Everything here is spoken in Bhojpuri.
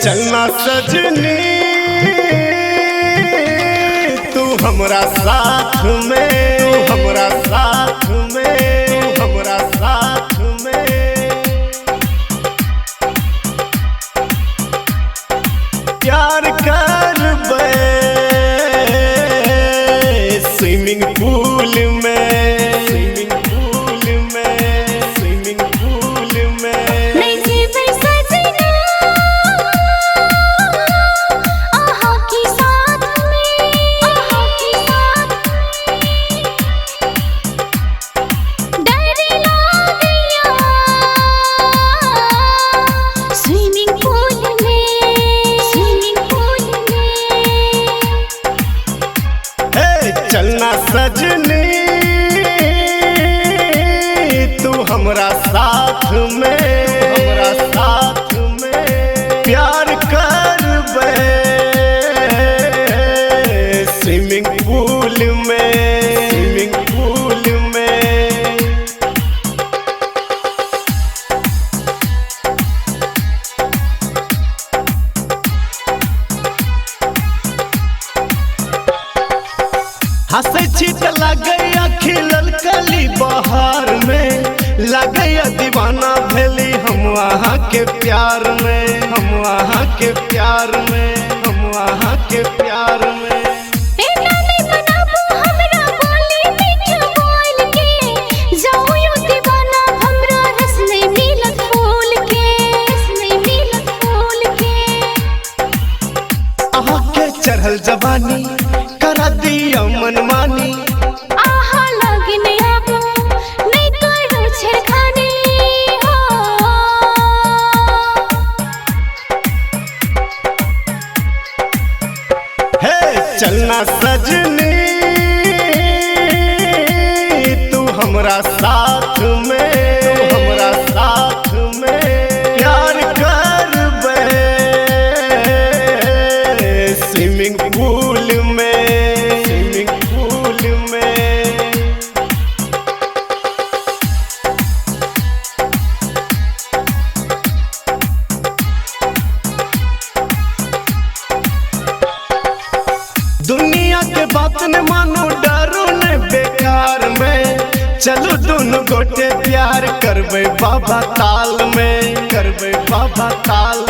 चलना सजनी तू हमरा साथ में, तू हमरा साथ में, तू हमरा साथ में। प्यार करबे स्विमिंग पूल में, स्विमिंग पूल में, स्विमिंग पूल में। नहीं जीवे सजना आहा की साथ में, आहा की साथ में। डर लागया स्विमिंग पूल में, स्विमिंग पूल में। चलना सजनी तू हमरा साथ में, हमरा साथ में। प्यार करबे स्विमिंग पूल में, स्विमिंग पूल में। हंसे छीट लगैया खिलल कली बहार में, लगैया दीवाना भेली हम वहाँ के प्यार में, हम वहाँ के प्यार में, हम वहाँ के प्यार में। एना नहीं बनाबू हमरा बोली मीठ बोल के, जाऊं यो दीवाना हमरा रस नहीं मिलत फूल के, रस नहीं मिलत फूल के। आहा के चढ़ल जवानी करा दिया मनमानी। आहा लगने आबू नहीं करू छेड़खानी हो। चलना सजनी तू हमरा साथ में, तू हमरा साथ में। प्यार करबे स्विमिंग पूल में, स्विमिंग पूल में। दुनिया के बात न मानो डरो न बेकार में, चलो दोनों गोटे प्यार करबे बाबा ताल में, करबे बाबा ताल